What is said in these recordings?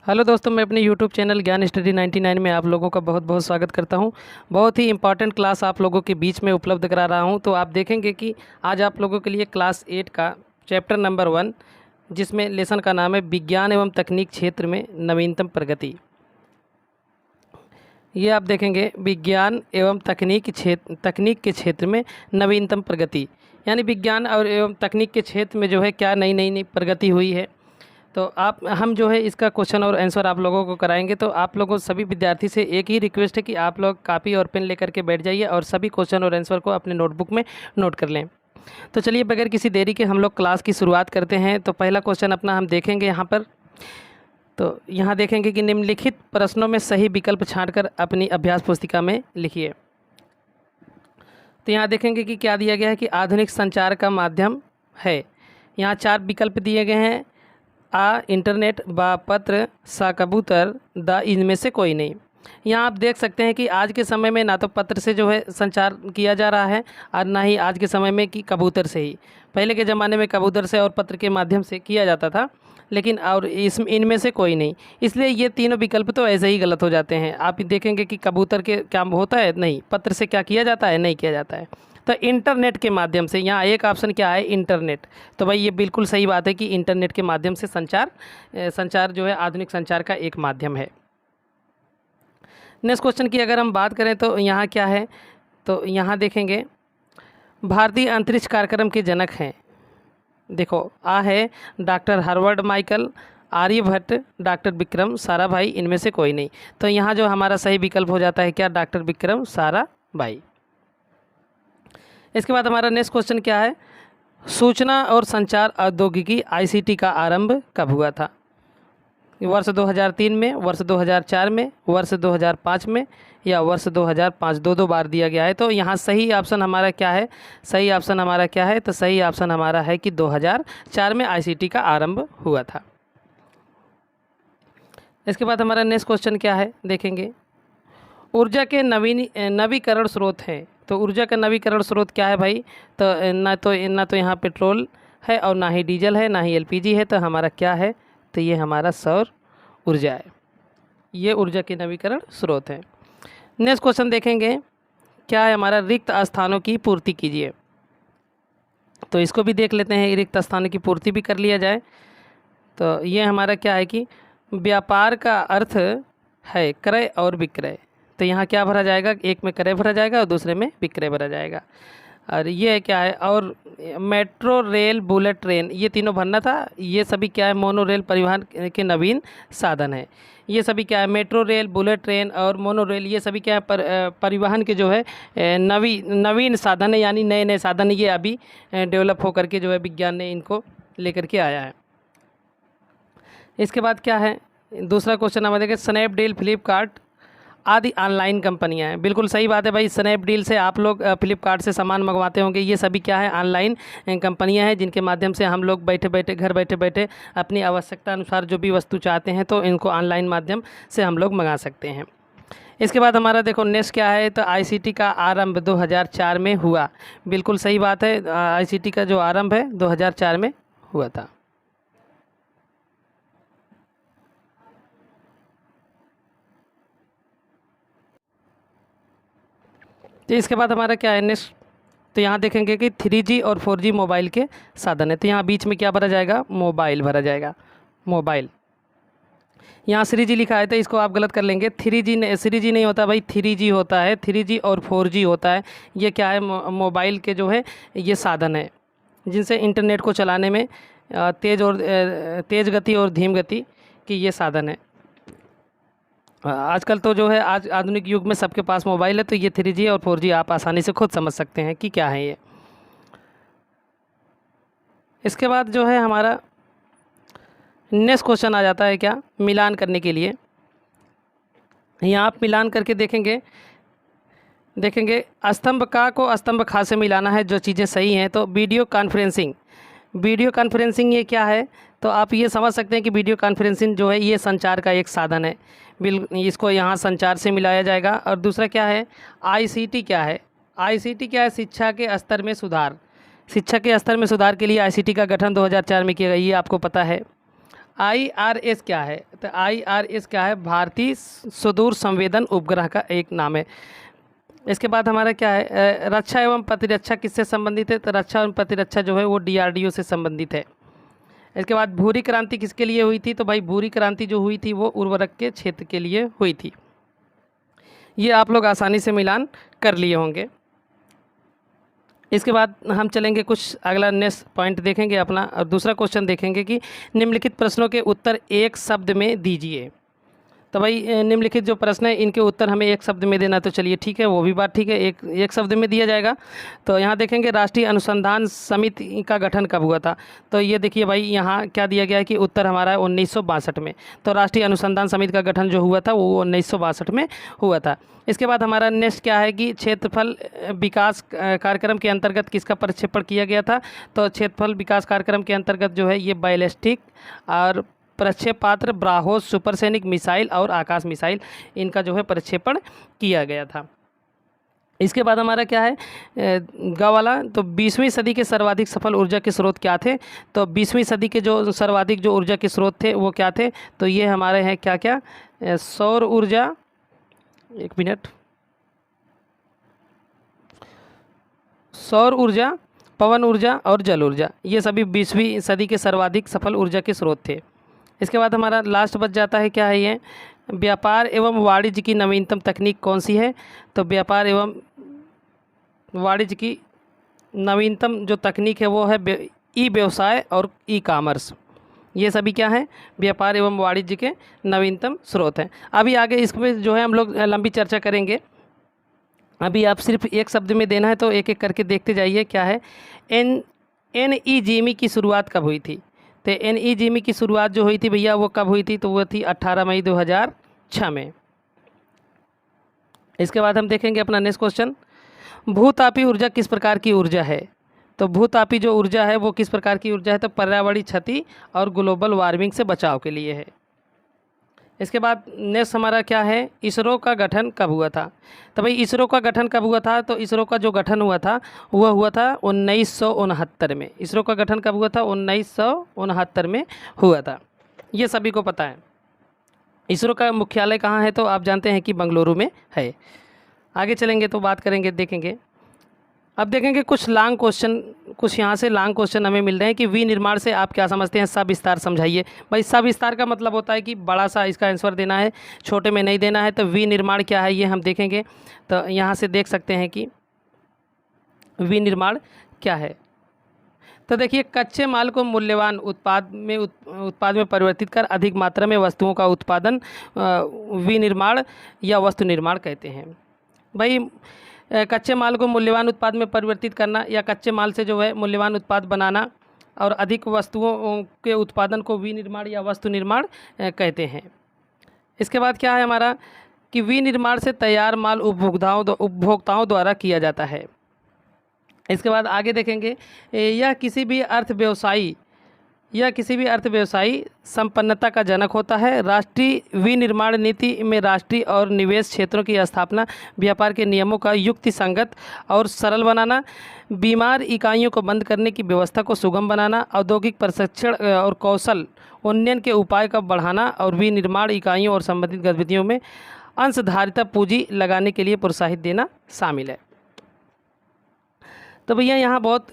Hello दोस्तों, मैं अपने यूट्यूब चैनल ज्ञान स्टडी 99 में आप लोगों का बहुत बहुत स्वागत करता हूं। बहुत ही इंपॉर्टेंट क्लास आप लोगों के बीच में उपलब्ध करा रहा हूं। तो आप देखेंगे कि आज आप लोगों के लिए क्लास 8 का चैप्टर नंबर 1, जिसमें लेसन का नाम है विज्ञान एवं तकनीक क्षेत्र में नवीनतम प्रगति। ये आप देखेंगे विज्ञान एवं तकनीक के क्षेत्र में नवीनतम प्रगति, यानी विज्ञान और एवं तकनीक के क्षेत्र में जो है क्या नई नई नई प्रगति हुई है। तो हम जो है इसका क्वेश्चन और आंसर आप लोगों को कराएंगे। तो आप लोगों सभी विद्यार्थी से एक ही रिक्वेस्ट है कि आप लोग कापी और पेन लेकर के बैठ जाइए और सभी क्वेश्चन और आंसर को अपने नोटबुक में नोट कर लें। तो चलिए बगैर किसी देरी के हम लोग क्लास की शुरुआत करते हैं। तो पहला क्वेश्चन अपना हम देखेंगे यहाँ पर। तो यहाँ देखेंगे कि निम्नलिखित प्रश्नों में सही विकल्प छाँटकर अपनी अभ्यास पुस्तिका में लिखिए। तो यहाँ देखेंगे कि क्या दिया गया है कि आधुनिक संचार का माध्यम है। यहाँ 4 विकल्प दिए गए हैं। आ इंटरनेट, बा पत्र, सा कबूतर, द इनमें से कोई नहीं। यहाँ आप देख सकते हैं कि आज के समय में ना तो पत्र से जो है संचार किया जा रहा है और ना ही आज के समय में कि कबूतर से ही। पहले के ज़माने में कबूतर से और पत्र के माध्यम से किया जाता था, लेकिन और इनमें से कोई नहीं। इसलिए ये तीनों विकल्प तो ऐसे ही गलत हो जाते हैं। आप देखेंगे कि कबूतर के क्या होता है, नहीं। पत्र से क्या किया जाता है, नहीं किया जाता है। तो इंटरनेट के माध्यम से, यहाँ एक ऑप्शन क्या है, इंटरनेट। तो भाई ये बिल्कुल सही बात है कि इंटरनेट के माध्यम से संचार जो है आधुनिक संचार का एक माध्यम है। नेक्स्ट क्वेश्चन की अगर हम बात करें तो यहाँ क्या है, तो यहाँ देखेंगे भारतीय अंतरिक्ष कार्यक्रम के जनक हैं। देखो, आ है डॉक्टर हार्वर्ड माइकल, आर्यभट्ट, डॉक्टर विक्रम साराभाई, इनमें से कोई नहीं। तो यहाँ जो हमारा सही विकल्प हो जाता है क्या, डॉक्टर विक्रम साराभाई। इसके बाद हमारा नेक्स्ट क्वेश्चन क्या है, सूचना और संचार प्रौद्योगिकी आईसीटी का आरंभ कब हुआ था। वर्ष 2003 में, वर्ष 2004 में, वर्ष 2005 में या वर्ष 2005। दो बार दिया गया है। तो यहाँ सही ऑप्शन हमारा क्या है, सही ऑप्शन हमारा क्या है, तो सही ऑप्शन हमारा है कि 2004 में आईसीटी का आरंभ हुआ था। इसके बाद हमारा नेक्स्ट क्वेश्चन क्या है, देखेंगे ऊर्जा के नवीकरण स्रोत हैं। तो ऊर्जा का नवीकरण स्रोत क्या है भाई, तो ना तो यहाँ पेट्रोल है और ना ही डीजल है, ना ही एलपीजी है। तो हमारा क्या है, तो ये हमारा सौर ऊर्जा है। ये ऊर्जा के नवीकरण स्रोत है। नेक्स्ट क्वेश्चन देखेंगे क्या है हमारा, रिक्त स्थानों की पूर्ति कीजिए। तो इसको भी देख लेते हैं, रिक्त स्थानों की पूर्ति भी कर लिया जाए। तो ये हमारा क्या है कि व्यापार का अर्थ है क्रय और विक्रय। तो यहाँ क्या भरा जाएगा, एक में क्रय भरा जाएगा और दूसरे में विक्रय भरा जाएगा। और ये क्या है, और मेट्रो रेल, बुलेट ट्रेन, ये तीनों भरना था। ये सभी क्या है, मोनो रेल परिवहन के नवीन साधन है। ये सभी क्या है, मेट्रो रेल, बुलेट ट्रेन और मोनो रेल, ये सभी क्या है, परिवहन के जो है नवीन साधन है, यानी नए नए साधन। ये अभी डेवलप होकर के जो है विज्ञान ने इनको लेकर के आया है। इसके बाद क्या है, दूसरा क्वेश्चन हमारे देखें, स्नैपडील, फ्लिपकार्ट आदि ऑनलाइन कंपनियां हैं। बिल्कुल सही बात है भाई, स्नैपडील से आप लोग फ्लिपकार्ट से सामान मंगवाते होंगे। ये सभी क्या है, ऑनलाइन कंपनियां हैं, जिनके माध्यम से हम लोग बैठे बैठे अपनी आवश्यकता अनुसार जो भी वस्तु चाहते हैं तो इनको ऑनलाइन माध्यम से हम लोग मंगा सकते हैं। इसके बाद हमारा देखो नेक्स्ट क्या है, तो आईसीटी का आरंभ 2004 में हुआ। बिल्कुल सही बात है, आईसीटी का जो आरंभ है 2004 में हुआ था। तो इसके बाद हमारा क्या है नेक्स्ट, तो यहाँ देखेंगे कि 3G और 4G मोबाइल के साधन है। तो यहाँ बीच में क्या भरा जाएगा, मोबाइल भरा जाएगा, मोबाइल। यहाँ 3G लिखा है तो इसको आप गलत कर लेंगे। 3G नहीं होता भाई, 3G होता है। 3G और 4G होता है। ये क्या है, मोबाइल के जो है ये साधन है, जिनसे इंटरनेट को चलाने में तेज़ गति और धीम गति की ये साधन है। आजकल तो जो है आज आधुनिक युग में सबके पास मोबाइल है। तो ये 3G और 4G आप आसानी से खुद समझ सकते हैं कि क्या है ये। इसके बाद जो है हमारा नेक्स्ट क्वेश्चन आ जाता है क्या, मिलान करने के लिए। यहाँ आप मिलान करके देखेंगे स्तंभ का को स्तंभ खा से मिलाना है, जो चीज़ें सही हैं। तो वीडियो कॉन्फ्रेंसिंग ये क्या है, तो आप ये समझ सकते हैं कि वीडियो कॉन्फ्रेंसिंग जो है ये संचार का एक साधन है। इसको यहाँ संचार से मिलाया जाएगा। और दूसरा क्या है, आईसीटी क्या है, आईसीटी क्या है, शिक्षा के स्तर में सुधार। शिक्षा के स्तर में सुधार के लिए आईसीटी का गठन 2004 में किया गया, ये आपको पता है। IRS क्या है? तो IRS क्या है? भारतीय सुदूर संवेदन उपग्रह का एक नाम है। इसके बाद हमारा क्या है, रक्षा एवं प्रतिरक्षा किससे संबंधित है? तो रक्षा एवं प्रतिरक्षा जो है वो DRDO से संबंधित है। इसके बाद भूरी क्रांति किसके लिए हुई थी? तो भाई भूरी क्रांति जो हुई थी वो उर्वरक के क्षेत्र के लिए हुई थी। ये आप लोग आसानी से मिलान कर लिए होंगे। इसके बाद हम चलेंगे कुछ अगला नेक्स्ट पॉइंट देखेंगे अपना, और दूसरा क्वेश्चन देखेंगे कि निम्नलिखित प्रश्नों के उत्तर एक शब्द में दीजिए। तो भाई निम्नलिखित जो प्रश्न है इनके उत्तर हमें एक शब्द में देना, तो चलिए ठीक है, वो भी बात ठीक है, एक शब्द में दिया जाएगा। तो यहाँ देखेंगे राष्ट्रीय अनुसंधान समिति का गठन कब हुआ था? तो ये देखिए भाई यहाँ क्या दिया गया है कि उत्तर हमारा है 1962 में। तो राष्ट्रीय अनुसंधान समिति का गठन जो हुआ था वो 1962 में हुआ था। इसके बाद हमारा नेक्स्ट क्या है कि क्षेत्रफल विकास कार्यक्रम के अंतर्गत किसका प्रक्षेपण किया गया था? तो क्षेत्रफल विकास कार्यक्रम के अंतर्गत जो है ये बैलिस्टिक और प्रक्षेपास्त्र, ब्राह्मोस, सुपरसोनिक मिसाइल और आकाश मिसाइल, इनका जो है प्रक्षेपण किया गया था। इसके बाद हमारा क्या है ग वाला, तो 20वीं सदी के सर्वाधिक सफल ऊर्जा के स्रोत क्या थे? तो 20वीं सदी के जो सर्वाधिक जो ऊर्जा के स्रोत थे वो क्या थे? तो ये हमारे हैं क्या क्या, सौर ऊर्जा, एक मिनट, सौर ऊर्जा, पवन ऊर्जा और जल ऊर्जा, ये सभी 20वीं सदी के सर्वाधिक सफल ऊर्जा के स्रोत थे। इसके बाद हमारा लास्ट बच जाता है, क्या है ये, व्यापार एवं वाणिज्य की नवीनतम तकनीक कौन सी है? तो व्यापार एवं वाणिज्य की नवीनतम जो तकनीक है वो है ई व्यवसाय और ई कॉमर्स। ये सभी क्या हैं? व्यापार एवं वाणिज्य के नवीनतम स्रोत हैं। अभी आगे इसमें जो है हम लोग लंबी चर्चा करेंगे। अभी आप सिर्फ एक शब्द में देना है, तो एक एक करके देखते जाइए। क्या है, NEJM की शुरुआत कब हुई थी? तो NEJM की शुरुआत जो हुई थी भैया वो कब हुई थी? तो वो थी 18 मई 2006 में। इसके बाद हम देखेंगे अपना नेक्स्ट क्वेश्चन, भूतापी ऊर्जा किस प्रकार की ऊर्जा है? तो भूतापी जो ऊर्जा है वो किस प्रकार की ऊर्जा है? तो पर्यावरणीय क्षति और ग्लोबल वार्मिंग से बचाव के लिए है। इसके बाद नेक्स्ट हमारा क्या है, इसरो का गठन कब हुआ था? तो भाई इसरो का गठन कब हुआ था? तो इसरो का जो गठन हुआ था वह हुआ था 1969 में। इसरो का गठन कब हुआ था? 1969 में हुआ था, ये सभी को पता है। इसरो का मुख्यालय कहाँ है? तो आप जानते हैं कि बेंगलुरु में है। आगे चलेंगे तो बात करेंगे, देखेंगे। अब देखेंगे कुछ लॉन्ग क्वेश्चन, कुछ यहाँ से लॉन्ग क्वेश्चन हमें मिल रहे हैं कि विनिर्माण से आप क्या समझते हैं? सविस्तार समझाइए। भाई सविस्तार का मतलब होता है कि बड़ा सा इसका आंसर देना है, छोटे में नहीं देना है। तो विनिर्माण क्या है ये हम देखेंगे। तो यहाँ से देख सकते हैं कि विनिर्माण क्या है। तो देखिए, कच्चे माल को मूल्यवान उत्पाद में परिवर्तित कर अधिक मात्रा में वस्तुओं का उत्पादन विनिर्माण या वस्तु निर्माण कहते हैं। भाई कच्चे माल को मूल्यवान उत्पाद में परिवर्तित करना या कच्चे माल से जो है मूल्यवान उत्पाद बनाना और अधिक वस्तुओं के उत्पादन को विनिर्माण या वस्तु निर्माण कहते हैं। इसके बाद क्या है हमारा कि विनिर्माण से तैयार माल उपभोक्ताओं द्वारा किया जाता है। इसके बाद आगे देखेंगे, यह किसी भी अर्थव्यवसायी संपन्नता का जनक होता है। राष्ट्रीय विनिर्माण नीति में राष्ट्रीय और निवेश क्षेत्रों की स्थापना, व्यापार के नियमों का युक्तिसंगत और सरल बनाना, बीमार इकाइयों को बंद करने की व्यवस्था को सुगम बनाना, औद्योगिक प्रशिक्षण और कौशल उन्नयन के उपाय का बढ़ाना और विनिर्माण इकाइयों और संबंधित गतिविधियों में अंशधारिता पूंजी लगाने के लिए प्रोत्साहित देना शामिल है। तो भैया यहाँ बहुत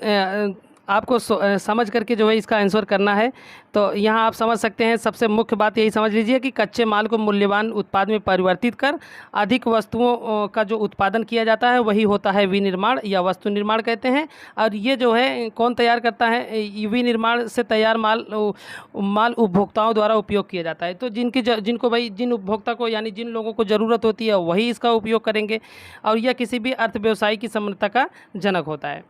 आपको समझ करके जो है इसका आंसर करना है। तो यहाँ आप समझ सकते हैं, सबसे मुख्य बात यही समझ लीजिए कि कच्चे माल को मूल्यवान उत्पाद में परिवर्तित कर अधिक वस्तुओं का जो उत्पादन किया जाता है वही होता है विनिर्माण या वस्तु निर्माण कहते हैं। और ये जो है कौन तैयार करता है? विनिर्माण से तैयार माल उपभोक्ताओं द्वारा उपयोग किया जाता है। तो जिन उपभोक्ता को यानी जिन लोगों को ज़रूरत होती है वही इसका उपयोग करेंगे, और यह किसी भी अर्थव्यवसाय की समृद्धता का जनक होता है।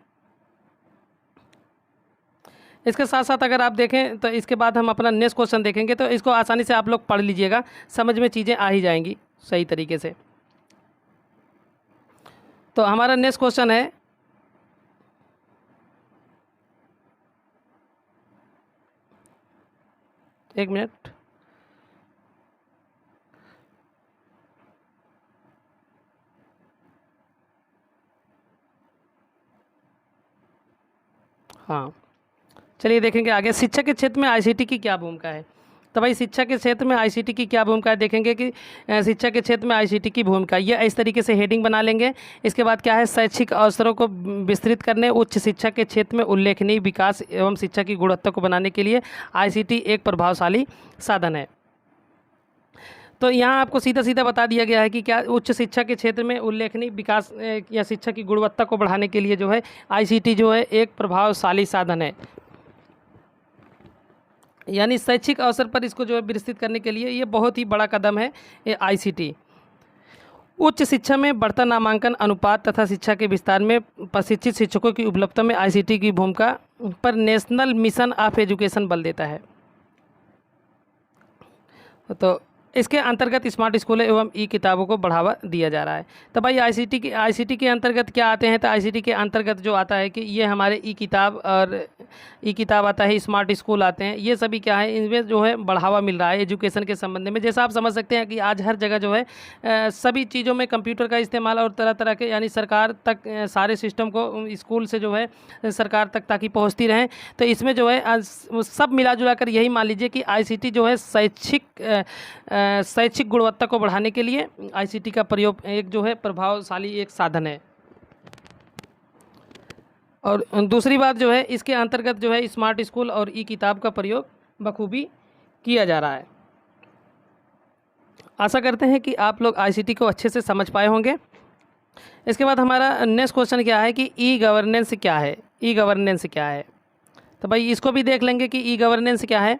इसके साथ साथ अगर आप देखें तो इसके बाद हम अपना नेक्स्ट क्वेश्चन देखेंगे। तो इसको आसानी से आप लोग पढ़ लीजिएगा, समझ में चीज़ें आ ही जाएंगी सही तरीके से। तो हमारा नेक्स्ट क्वेश्चन है, एक मिनट, हाँ चलिए देखेंगे आगे। शिक्षा के क्षेत्र में ICT की क्या भूमिका है? तो भाई शिक्षा के क्षेत्र में आईसीटी की क्या भूमिका है, देखेंगे कि शिक्षा के क्षेत्र में आईसीटी की भूमिका, ये इस तरीके से हेडिंग बना लेंगे। इसके बाद क्या है, शैक्षिक अवसरों को विस्तृत करने, उच्च शिक्षा के क्षेत्र में उल्लेखनीय विकास एवं शिक्षा की गुणवत्ता को बनाने के लिए आईसीटी एक प्रभावशाली साधन है। तो यहाँ आपको सीधा सीधा बता दिया गया है कि क्या उच्च शिक्षा के क्षेत्र में उल्लेखनीय विकास या शिक्षा की गुणवत्ता को बढ़ाने के लिए जो है आईसीटी जो है एक प्रभावशाली साधन है। यानी शैक्षिक अवसर पर इसको जो है विस्तृत करने के लिए ये बहुत ही बड़ा कदम है ये आईसीटी। उच्च शिक्षा में बढ़ता नामांकन अनुपात तथा शिक्षा के विस्तार में प्रशिक्षित शिक्षकों की उपलब्धता में आईसीटी की भूमिका पर नेशनल मिशन ऑफ एजुकेशन बल देता है। तो इसके अंतर्गत स्मार्ट स्कूलों एवं ई किताबों को बढ़ावा दिया जा रहा है। तो भाई आईसीटी के अंतर्गत क्या आते हैं, तो आईसीटी के अंतर्गत जो आता है कि ये हमारे ई किताब और ई किताब आता है, स्मार्ट स्कूल आते हैं, ये सभी क्या है, इनमें जो है बढ़ावा मिल रहा है एजुकेशन के संबंध में। जैसा आप समझ सकते हैं कि आज हर जगह जो है सभी चीज़ों में कंप्यूटर का इस्तेमाल और तरह तरह के, यानी सरकार तक सारे सिस्टम को स्कूल से जो है सरकार तक ताकि पहुँचती रहें। तो इसमें जो है सब मिला जुला कर यही मान लीजिए कि आईसीटी जो है शैक्षिक गुणवत्ता को बढ़ाने के लिए आईसीटी का प्रयोग एक जो है प्रभावशाली एक साधन है। और दूसरी बात जो है इसके अंतर्गत जो है स्मार्ट स्कूल और ई किताब का प्रयोग बखूबी किया जा रहा है। आशा करते हैं कि आप लोग आईसीटी को अच्छे से समझ पाए होंगे। इसके बाद हमारा नेक्स्ट क्वेश्चन क्या है कि ई गवर्नेंस क्या है। ई गवर्नेंस क्या है, तो भाई इसको भी देख लेंगे कि ई गवर्नेंस क्या है।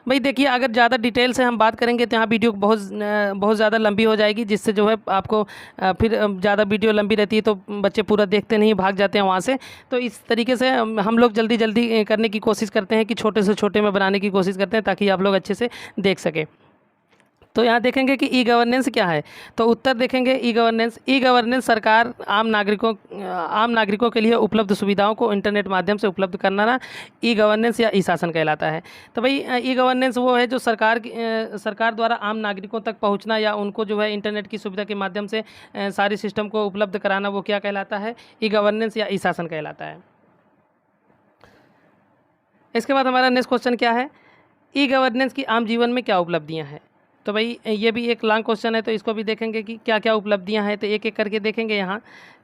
भाई देखिए, अगर ज़्यादा डिटेल से हम बात करेंगे तो यहाँ वीडियो बहुत ज़्यादा लंबी हो जाएगी, जिससे जो है आपको फिर ज़्यादा वीडियो लंबी रहती है तो बच्चे पूरा देखते नहीं, भाग जाते हैं वहाँ से। तो इस तरीके से हम लोग जल्दी जल्दी करने की कोशिश करते हैं कि छोटे से छोटे में बनाने की कोशिश करते हैं ताकि आप लोग अच्छे से देख सकें। तो यहाँ देखेंगे कि ई गवर्नेंस क्या है, तो उत्तर देखेंगे ई गवर्नेंस सरकार आम नागरिकों के लिए उपलब्ध सुविधाओं को इंटरनेट माध्यम से उपलब्ध करना ना ई गवर्नेंस या ई शासन कहलाता है। तो भाई ई गवर्नेंस वो है जो सरकार द्वारा आम नागरिकों तक पहुँचना या उनको जो है इंटरनेट की सुविधा के माध्यम से सारी सिस्टम को उपलब्ध कराना, वो क्या कहलाता है, ई गवर्नेंस या ई शासन कहलाता है। इसके बाद हमारा नेक्स्ट क्वेश्चन क्या है, ई गवर्नेंस की आम जीवन में क्या उपलब्धियाँ हैं। तो भाई ये भी एक लॉन्ग क्वेश्चन है, तो इसको भी देखेंगे कि क्या क्या उपलब्धियां हैं। तो एक एक करके देखेंगे यहाँ।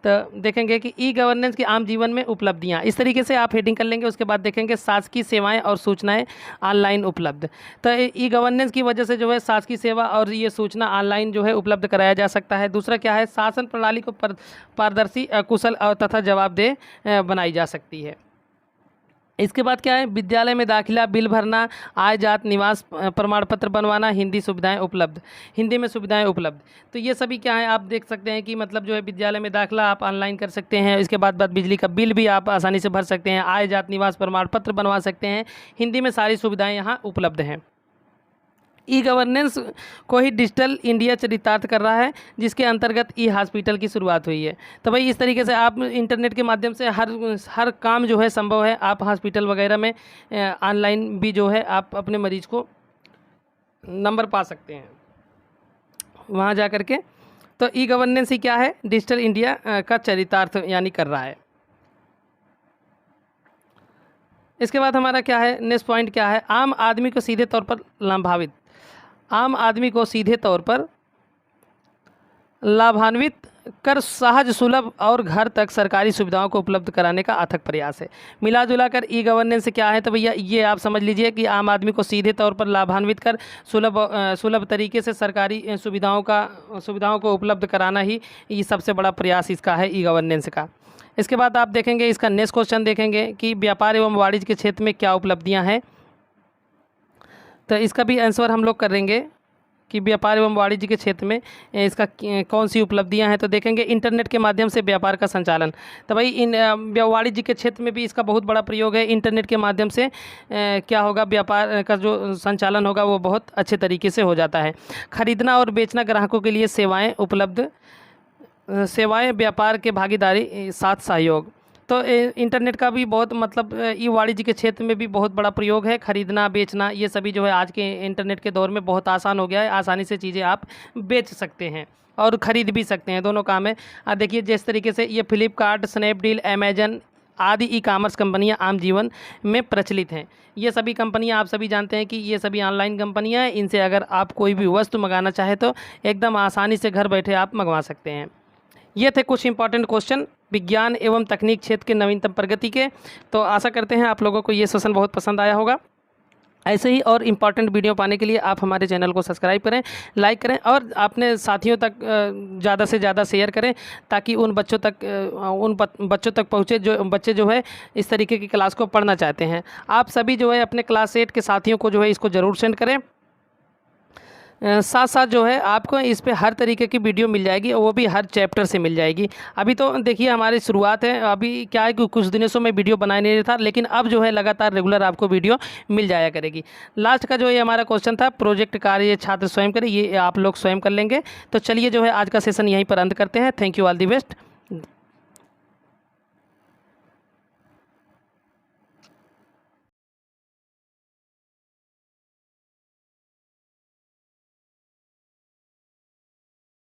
तो देखेंगे कि ई गवर्नेंस की आम जीवन में उपलब्धियां, इस तरीके से आप हेडिंग कर लेंगे। उसके बाद देखेंगे शासकीय सेवाएं और सूचनाएं ऑनलाइन उपलब्ध। तो ई गवर्नेंस की वजह से जो है शासकीय सेवा और ये सूचना ऑनलाइन जो है उपलब्ध कराया जा सकता है। दूसरा क्या है, शासन प्रणाली को पारदर्शी, कुशल तथा जवाबदेह बनाई जा सकती है। इसके बाद क्या है, विद्यालय में दाखिला, बिल भरना, आय जात निवास प्रमाण पत्र बनवाना, हिंदी में सुविधाएं उपलब्ध। तो ये सभी क्या है, आप देख सकते हैं कि मतलब जो है विद्यालय में दाखिला आप ऑनलाइन कर सकते हैं। इसके बाद बिजली का बिल भी आप आसानी से भर सकते हैं, आय जात निवास प्रमाण पत्र बनवा सकते हैं। हिंदी में सारी सुविधाएँ यहाँ उपलब्ध हैं। ई गवर्नेंस को ही डिजिटल इंडिया चरितार्थ कर रहा है, जिसके अंतर्गत ई हॉस्पिटल की शुरुआत हुई है। तो भाई इस तरीके से आप इंटरनेट के माध्यम से हर काम जो है संभव है। आप हॉस्पिटल वगैरह में ऑनलाइन भी जो है आप अपने मरीज को नंबर पा सकते हैं वहाँ जा कर के। तो ई गवर्नेंस ही क्या है, डिजिटल इंडिया का चरितार्थ यानी कर रहा है। इसके बाद हमारा क्या है, नेक्स्ट पॉइंट क्या है, आम आदमी को सीधे तौर पर लाभान्वित कर सहज, सुलभ और घर तक सरकारी सुविधाओं को उपलब्ध कराने का अथक प्रयास है। मिला जुला कर ई गवर्नेंस क्या है, तो भैया ये आप समझ लीजिए कि आम आदमी को सीधे तौर पर लाभान्वित कर सुलभ तरीके से सरकारी सुविधाओं को उपलब्ध कराना ही ये सबसे बड़ा प्रयास इसका है, ई गवर्नेंस का। इसके बाद आप देखेंगे इसका नेक्स्ट क्वेश्चन देखेंगे कि व्यापार एवं वाणिज्य के क्षेत्र में क्या उपलब्धियां हैं। तो इसका भी आंसर हम लोग करेंगे कि व्यापार एवं वाणिज्य के क्षेत्र में इसका कौन सी उपलब्धियां हैं। तो देखेंगे इंटरनेट के माध्यम से व्यापार का संचालन। तो भाई वाणिज्य के क्षेत्र में भी इसका बहुत बड़ा प्रयोग है। इंटरनेट के माध्यम से क्या होगा, व्यापार का जो संचालन होगा वो बहुत अच्छे तरीके से हो जाता है। खरीदना और बेचना, ग्राहकों के लिए सेवाएं, व्यापार के भागीदारी, साथ सहयोग। तो इंटरनेट का भी बहुत मतलब ई वाणिज्य के क्षेत्र में भी बहुत बड़ा प्रयोग है। खरीदना बेचना ये सभी जो है आज के इंटरनेट के दौर में बहुत आसान हो गया है। आसानी से चीज़ें आप बेच सकते हैं और ख़रीद भी सकते हैं, दोनों काम है। देखिए जिस तरीके से ये फ्लिपकार्ट, स्नैपडील, अमेजन आदि ई कॉमर्स कंपनियां आम जीवन में प्रचलित हैं। ये सभी कंपनियां आप सभी जानते हैं कि ये सभी ऑनलाइन कंपनियां हैं। इनसे अगर आप कोई भी वस्तु मंगाना चाहे तो एकदम आसानी से घर बैठे आप मंगवा सकते हैं। ये थे कुछ इंपॉर्टेंट क्वेश्चन विज्ञान एवं तकनीक क्षेत्र के नवीनतम प्रगति के। तो आशा करते हैं आप लोगों को ये सेशन बहुत पसंद आया होगा। ऐसे ही और इम्पॉर्टेंट वीडियो पाने के लिए आप हमारे चैनल को सब्सक्राइब करें, लाइक करें और अपने साथियों तक ज़्यादा से ज़्यादा शेयर करें, ताकि उन बच्चों तक पहुँचे जो बच्चे जो है इस तरीके की क्लास को पढ़ना चाहते हैं। आप सभी जो है अपने क्लास 8 के साथियों को जो है इसको ज़रूर सेंड करें। साथ साथ जो है आपको इस पे हर तरीके की वीडियो मिल जाएगी और वो भी हर चैप्टर से मिल जाएगी। अभी तो देखिए हमारी शुरुआत है, अभी क्या है कि कुछ दिनों से मैं वीडियो बना नहीं रहा था, लेकिन अब जो है लगातार रेगुलर आपको वीडियो मिल जाया करेगी। लास्ट का जो ये हमारा क्वेश्चन था, प्रोजेक्ट कार्य छात्र स्वयं करें, ये आप लोग स्वयं कर लेंगे। तो चलिए जो है आज का सेशन यहीं पर अंत करते हैं। Thank you, all the best.